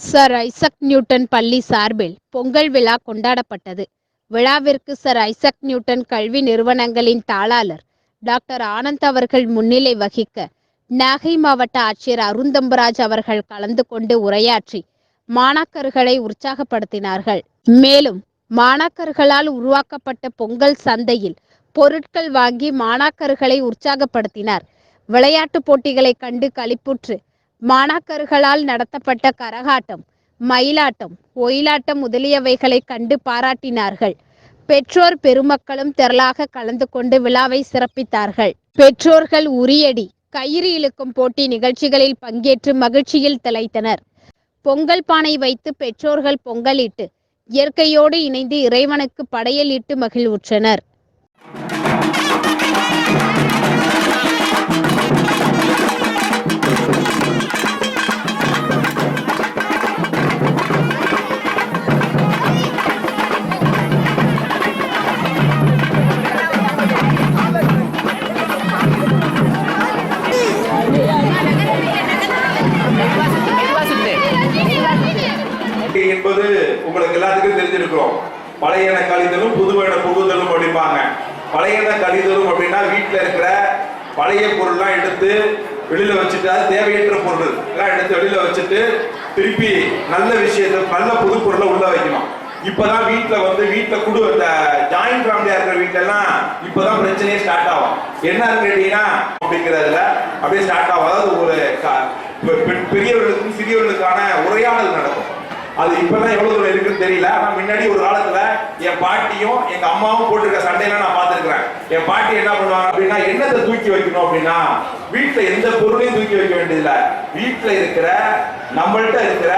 Sir Isaac Newton பள்ளி சார்பில் பொங்கல் விழா கொண்டாடப்பட்டது. விழாவிற்கு சர் ஐசக் நியூட்டன் கல்வி நிறுவனங்களின் தாளாளர் டாக்டர் ஆனந்த் அவர்கள் முன்னிலை வகிக்க, நாகை மாவட்ட ஆட்சியர் அருந்தம்பராஜ் அவர்கள் கலந்து கொண்டு உரையாற்றி மாணாக்கர்களை உற்சாகப்படுத்தினார்கள். மேலும் மாணாக்கர்களால் உருவாக்கப்பட்ட பொங்கல் சந்தையில் பொருட்கள் வாங்கி மாணாக்கர்களை உற்சாகப்படுத்தினார். விளையாட்டு போட்டிகளை கண்டு களிப்புற்று மாணாக்கர்களால் நடத்தப்பட்ட கரகாட்டம், மயிலாட்டம், ஒயிலாட்டம் முதலியவைகளை கண்டு பாராட்டினார்கள். பெற்றோர் பெருமக்களும் திரளாக கலந்து கொண்டு விழாவை சிறப்பித்தார்கள். பெற்றோர்கள் உரியடி, கயிறு இழுக்கும் போட்டி நிகழ்ச்சிகளில் பங்கேற்று மகிழ்ச்சியில் திளைத்தனர். பொங்கல் பானை வைத்து பெற்றோர்கள் பொங்கலிட்டு இயற்கையோடு இணைந்து இறைவனுக்கு படையல் இட்டு மகிழ்வுற்றனர். என்பது உங்களுக்கு எல்லாத்துக்கும் தெரிஞ்சிருக்கிறோம். பழையன கழிதலும் புதுவன புகுதலும் அப்படிம்பாங்க. பழையன கழிதலும் அப்படின்னா வீட்டில் இருக்கிற பழைய பொருள்லாம் எடுத்து வெளியில வச்சுட்டு, அது தேவையற்ற பொருள் எல்லாம் எடுத்து வெளியில வச்சுட்டு திருப்பி நல்ல விஷயத்தை, நல்ல புது பொருளை உள்ள வைக்கணும். இப்பதான் வீட்டுல குடு அந்த ஜாயிண்ட் ஃபேமிலியா இருக்கிற வீட்டெல்லாம் இப்பதான் பிரச்சனையே ஸ்டார்ட் ஆகும். என்ன கேட்டீங்கன்னா அப்படிங்கிறதுல அப்படியே ஸ்டார்ட் ஆகும். அதாவது ஒரு பெரியவர்களுக்கும் சிறியவர்களுக்கான உரையாடல் நடக்கும். அது இப்பதான் எவ்வளவு தூரம் இருக்குன்னு தெரியல. ஆனா முன்னாடி ஒரு காலத்துல என் பாட்டியும் எங்க அம்மாவும் போட்டிருக்க சண்டையெல்லாம் நான் பார்த்திருக்கிறேன். என் பாட்டி என்ன பண்ணுவாங்க அப்படின்னா, என்னத்தை தூக்கி வைக்கணும் அப்படின்னா, வீட்டுல எந்த பொருளையும் தூக்கி வைக்க வேண்டியதில்லை. வீட்டுல இருக்கிற நம்மள்கிட்ட இருக்கிற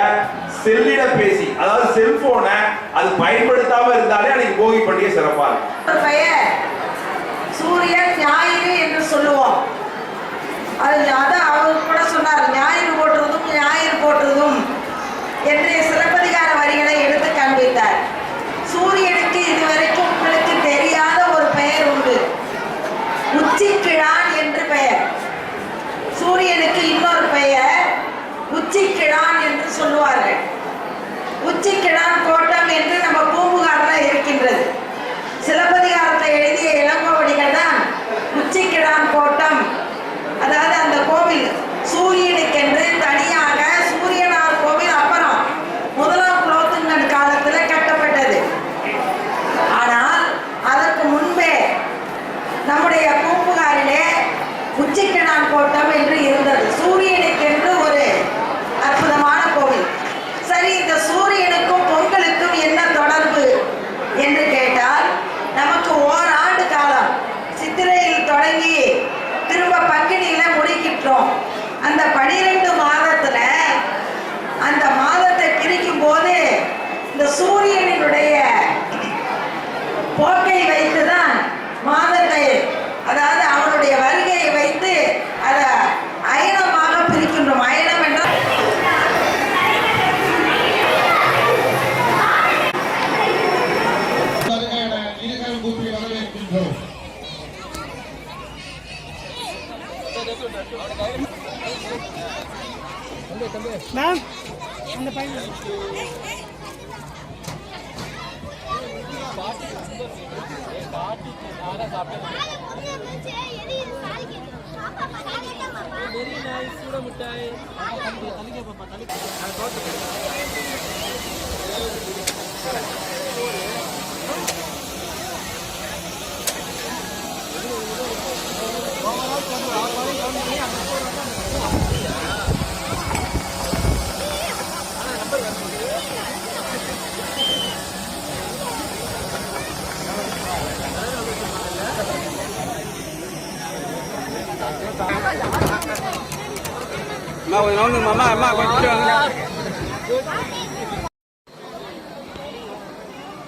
செல்லிட பேசி, அதாவது செல்போனை அது பயன்படுத்தாம இருந்தாலே அன்னைக்கு போகி பண்டிகை சிறப்பா இருக்கும். சூரியன் ஞாயிறு என்று சொல்லுவோம். அதான் அவர் கூட சொன்னார், ஞாயிறு போட்டுறதும் ஞாயிறு போட்டுறதும் என்று சிலப்பதிகார வரிகளை எடுத்து காண்பித்தார். சூரியனுக்கு இதுவரைக்கும் உங்களுக்கு தெரியாத ஒரு பெயர் உண்டு, உச்சிக்கிழான் என்று பெயர். சூரியனுக்கு இன்னொரு பெயர் உச்சிக்கிழான் என்று சொல்லுவார்கள். உச்சிக்கிழான் கோட்டம் என்று நம்ம பூம்புகாரில் இருக்கின்றது. சிலப்பதிகாரத்தை எழுதிய இளங்கோவடிகள் தான் உச்சிக்கிழான் கோட்டம், அதாவது அந்த கோவில் சூரியனுக்கென்று தனியாக சூரியனார் கோவில் அப்புறம் முதலாம் குலோத்துங்கன் காலத்தில் கட்டப்பட்டது. ஆனால் அதற்கு முன்பே நம்முடைய பூம்புகாரிலே உச்சிக்கிழான் கோட்டம் என்று இருந்தது. சூரியனுக்கென்று ஒரு அற்புதமான கோவில். சரி, இந்த சூரியனுக்கும் பொங்கலுக்கும் என்ன தொடர்பு என்று கேட்டால், நமக்கு ஓராண்டு காலம் சித்திரையில் தொடங்கி திரும்ப பங்குனியில முடிக்கின்றோம். அந்த 12 மாதத்துல அந்த மாதத்தை பிரிக்கும் போது இந்த சூரியனுடைய போக்கை வைத்துதான் மாதத்தை, அதாவது அவனுடைய வருகையை வைத்து அதை அயனமாக பிரிக்கின்றோம். அயனம் என்றால் மேம் அந்த பையன் Mau nói nữa mà còn chưa.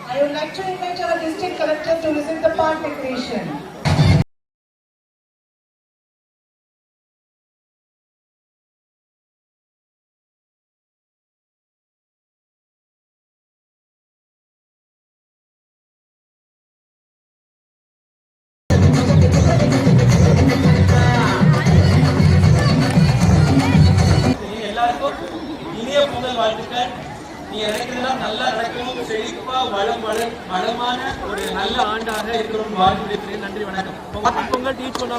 I would like to invite our district collector to visit the park decoration. எல்லாருக்கும் இனிய பொங்கல் வாழ்த்துக்கள். நீங்க நினைக்கிறதெல்லாம் நல்லா நடக்கும், செழிப்பா வளமான ஒரு நல்ல ஆண்டாக இருக்கிறோம் வாழ்த்து. நன்றி, வணக்கம். பொங்கல் டீச் பண்ண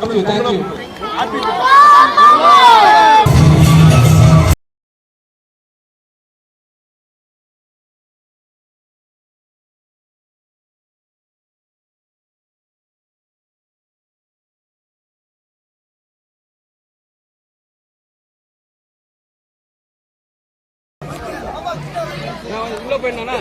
உள்ள போயிடனா